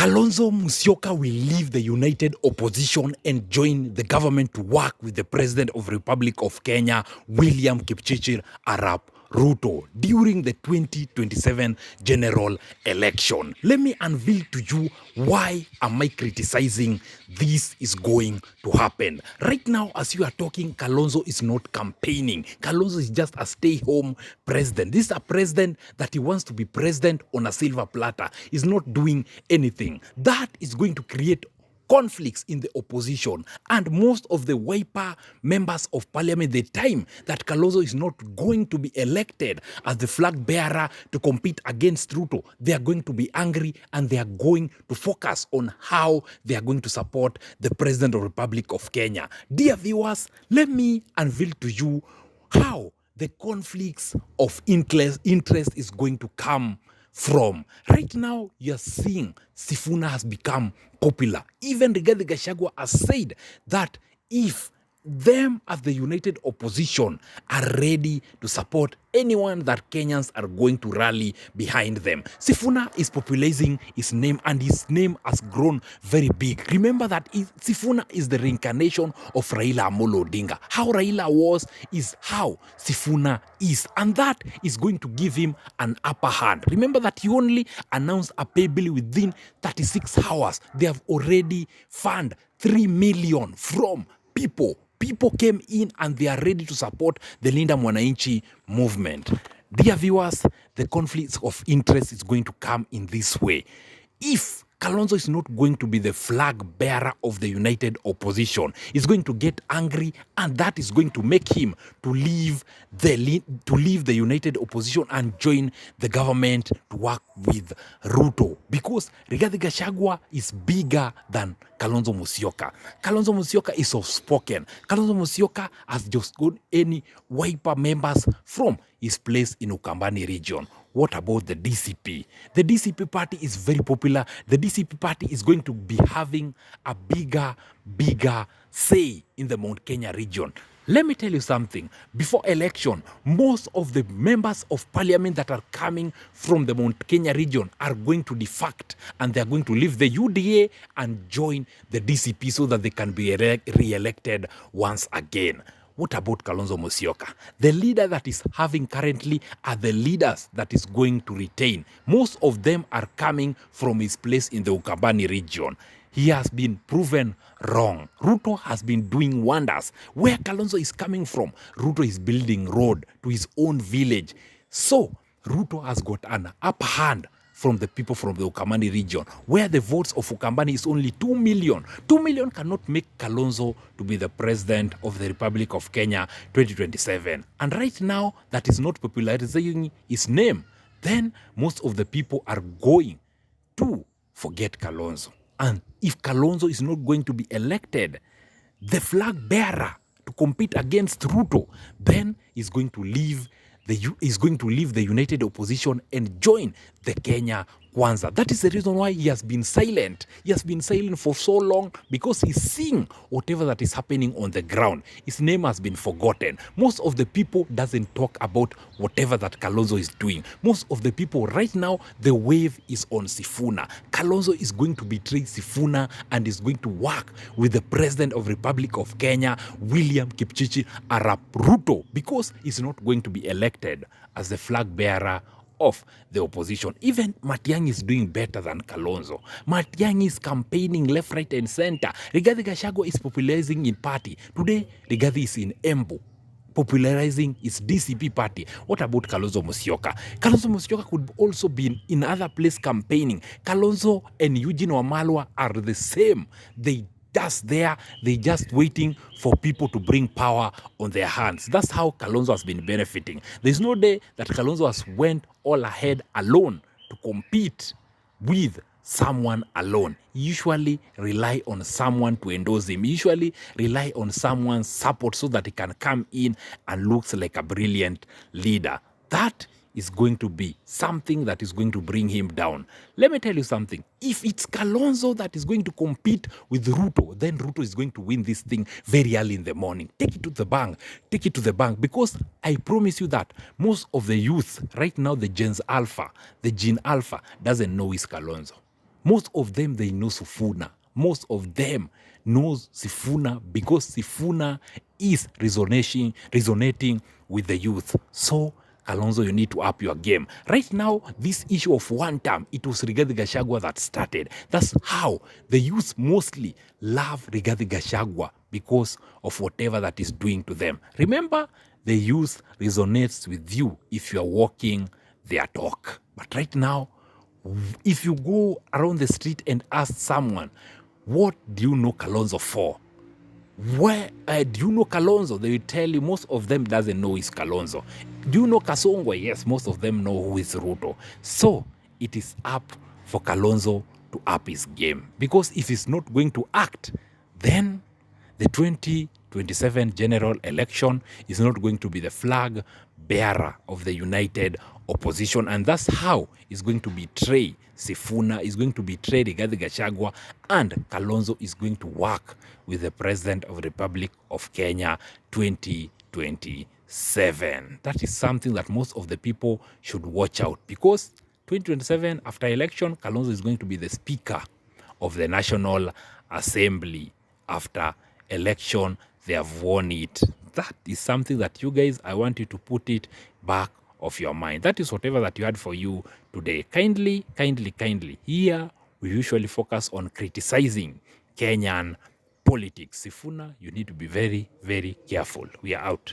Kalonzo Musyoka will leave the united opposition and join the government to work with the President of the Republic of Kenya, William Kipchirchir Arap Ruto, during the 2027 general election. Let me unveil to you why am I criticizing this is going to happen. Right now, as you are talking, Kalonzo is not campaigning. Kalonzo is just a stay-home president. This is a president that he wants to be president on a silver platter. He's not doing anything. That is going to create conflicts in the opposition, and most of the Wiper members of parliament, the time that Kalonzo is not going to be elected as the flag bearer to compete against Ruto, they are going to be angry and they are going to focus on how they are going to support the President of the Republic of Kenya. Dear viewers, let me unveil to you how the conflicts of interest is going to come from. Right now, you're seeing Sifuna has become popular. Even Rigathi Gachagua has said that if them as the united opposition are ready to support anyone that Kenyans are going to rally behind them. Sifuna is popularizing his name, and his name has grown very big. Remember that Sifuna is the reincarnation of Raila Amolo Odinga. How Raila was is how Sifuna is, and that is going to give him an upper hand. Remember that he only announced a pay bill within 36 hours. They have already funded 3 million from people. People came in and they are ready to support the Linda Mwananchi movement. Dear viewers, the conflicts of interest is going to come in this way. If Kalonzo is not going to be the flag bearer of the united opposition, he's going to get angry, and that is going to make him to leave the united opposition and join the government to work with Ruto, because Rigathi Gachagua is bigger than Kalonzo Musyoka. Kalonzo Musyoka is soft-spoken. Kalonzo Musyoka has just got any Wiper members from his place in Ukambani region. What about the DCP? The DCP party is very popular. The DCP party is going to be having a bigger say in the Mount Kenya region. Let me tell you something. Before election, most of the members of parliament that are coming from the Mount Kenya region are going to defect, and they are going to leave the UDA and join the DCP so that they can be re-elected once again. What about Kalonzo Musyoka? The leader that is having currently are the leaders that is going to retain. Most of them are coming from his place in the Ukambani region. He has been proven wrong. Ruto has been doing wonders. Where Kalonzo is coming from, Ruto is building road to his own village. So Ruto has got an upper hand from the people from the Ukambani region, where the votes of Ukambani is only 2 million. 2 million cannot make Kalonzo to be the president of the Republic of Kenya 2027. And right now, that is not popularizing his name. Then most of the people are going to forget Kalonzo. And if Kalonzo is not going to be elected, the flag bearer to compete against Ruto, then he's going to leave the united opposition and join the Kenya Kwanza. That is the reason why he has been silent. He has been silent for so long, because he's seeing whatever that is happening on the ground. His name has been forgotten. Most of the people doesn't talk about whatever that Kalonzo is doing. Most of the people right now, the wave is on Sifuna. Kalonzo is going to betray Sifuna and is going to work with the President of the Republic of Kenya, William Kipchirchir Arap Ruto, because he's not going to be elected as the flag bearer of the opposition. Even Matiang'i is doing better than Kalonzo. Matiang'i is campaigning left, right, and center. Rigathi Gachagua is popularizing in party. Today, Rigathi is in Embu, popularizing his DCP party. What about Kalonzo Musyoka? Kalonzo Musyoka could also be in other place campaigning. Kalonzo and Eugene Wamalwa are the same. They just waiting for people to bring power on their hands. That's how Kalonzo has been benefiting. There's no day that Kalonzo has went all ahead alone to compete with someone alone. He usually rely on someone to endorse him. He usually rely on someone's support so that he can come in and looks like a brilliant leader. That is going to be something that is going to bring him down. Let me tell you something. If it's Kalonzo that is going to compete with Ruto, then Ruto is going to win this thing very early in the morning. Take it to the bank. Take it to the bank. Because I promise you that most of the youth right now, the Gen Alpha, doesn't know is Kalonzo. Most of them, they know Sifuna. Most of them knows Sifuna because Sifuna is resonating with the youth. So, Kalonzo, you need to up your game. Right now, this issue of one term, it was Rigathi Gachagua that started. That's how the youth mostly love Rigathi Gachagua, because of whatever that is doing to them. Remember, the youth resonates with you if you are walking their talk. But right now, if you go around the street and ask someone, what do you know Kalonzo for? Where do you know Kalonzo? They will tell you most of them doesn't know who is Kalonzo. Do you know Kasongwe? Yes, most of them know who is Ruto. So it is up for Kalonzo to up his game, because if he's not going to act, then the 2027 general election is not going to be the flag bearer of the united opposition, and that's how he's going to betray Sifuna, is going to betray Rigathi Gachagua, and Kalonzo is going to work with the President of the Republic of Kenya 2027. That is something that most of the people should watch out, because 2027, after election, Kalonzo is going to be the Speaker of the National Assembly. After election, they have won it. That is something that you guys, I want you to put it back of your mind. That is whatever that you had for you today. Kindly, here we usually focus on criticizing Kenyan politics. Sifuna, you need to be very, very careful. We are out.